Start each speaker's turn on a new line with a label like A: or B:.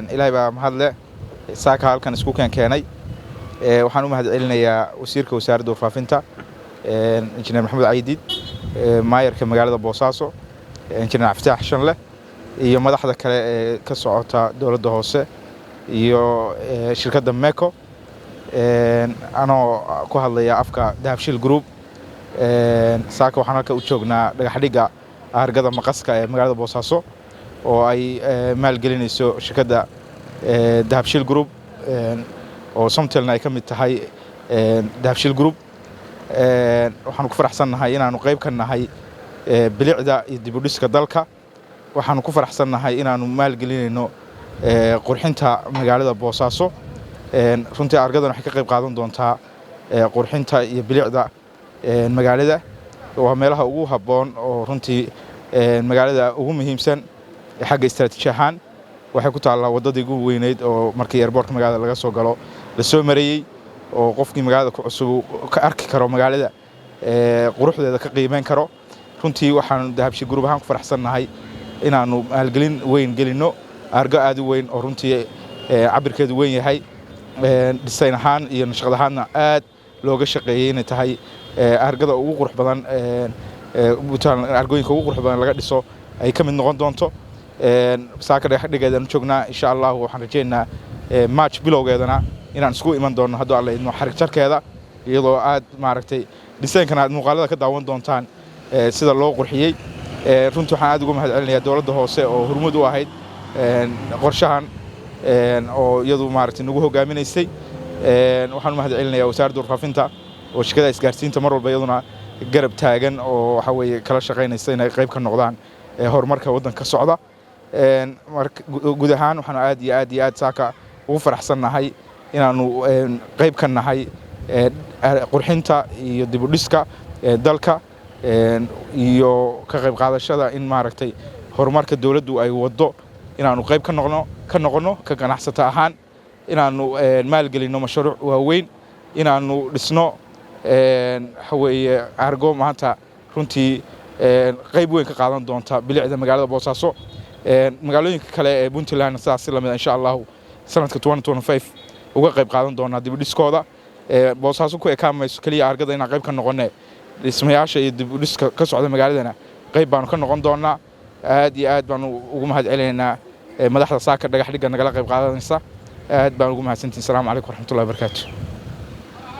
A: إلهي baa mahad leh saaka halkan isku keenay waxaan u mahad celinayaa wasiirka wasaaradda faafinta injineer Maxamed Ciidid maayarka magaalada Boosaaso injineer Aftaax Shanle iyo madaxda kale ee ka socota dawladda hoose iyo shirkadda Meko anoo ku hadlaya afka Dahabshiil Group saaka waxaan halka u joognaa dhagax dhiga argada maqaska ee magaalada Boosaaso oo ay maalgelinayso shirkadda Dahabshiil Group oo Somtelna ay ka mid tahay Dahabshiil Group waxaan ku faraxsanahay inaanu qayb ka nahay bilicda iyo dib u dhiska dalka waxaan ku faraxsanahay inaanu maalgelinayno qurxinta magaalada Boosaaso runtii argadan waxay ka qayb qaadan doontaa qurxinta iyo bilicda magaalada waa meelaha ugu habboon oo runtii magaalada ugu muhiimsan xagga istaraatiiji ahaan waxay ku taallaa wadadii ugu weyneyd oo markii airportka magaalada laga soo galo la soo mareeyay oo qofkii magaalada ku cusub ka arki karo magaalada quruxdeeda ka qiimeyn karo runtii waxaan Dahabshiil Group ahaan ku faraxsanahay inaanu maalgelin weyn gelino argo aad u weyn oo runtii cabirkeedu weyn yahay design ahaan iyo naqshad ahaanna aad looga shaqeeyay inay tahay argada ugu qurux badan argooyinka ugu qurux badan laga dhiso ay ka mid noqon doonto saaka dhagax dhigeedana joognaa insha Allah waxaan rajaynaynaa match bilowgeedana inaan isku iman doono haddii alla idmo xarig jarkeeda iyadoo aad maaragtay design-kana aad muuqaalada ka daawan doontaan sida loo qurxiyay runtii waxaan aad ugu mahad celinayaa dawladda hoose oo hormuud u ahayd qorshahan oo iyadu maaragtay nagu hogaaminaysay waxaan u mahad celinayaa wasaaradda faafinta oo shirkadda isgaarsiinta mar walba iyaduna garab taagan oo waxa weeye kala shaqeynaysa inay qayb ka noqdaan horumarka waddanka socda guud ahaan waxaan aad iyo aad saaka ugu faraxsanahay inaanu qayb ka nahay qurxinta iyo dib u dhiska dalka iyo ka qayb qaadashada in maaragtay horumarka dawladdu ay wado inaanu qayb ka noqono ka ganacsata ahaan inaanu maalgelino mashruuc waaweyn inaanu dhisno waxa weeye argo maanta runtii qayb weyn ka qaadan doonta bilicda magaalada Boosaaso magaalooyinka kale ee Puntland sidaas la mid insha Allah sanadka 2025 uga qayb qaadan doona dib u dhiskooda Boosaaso ku ekaamayso kaliya argada in qayb ka noqonay dhismayaasha iyo dib u dhiska ka socda magaaladana qayb baan ka noqon doonaa aad iyo aad baan ugu mahad celinaynaa madaxda saaka dhagax dhiga nagala qayb qaadanaysa aad baan ugu mahadsantihiin. Assalaamu calaykum waraxmatullaahi wabarakaatuh.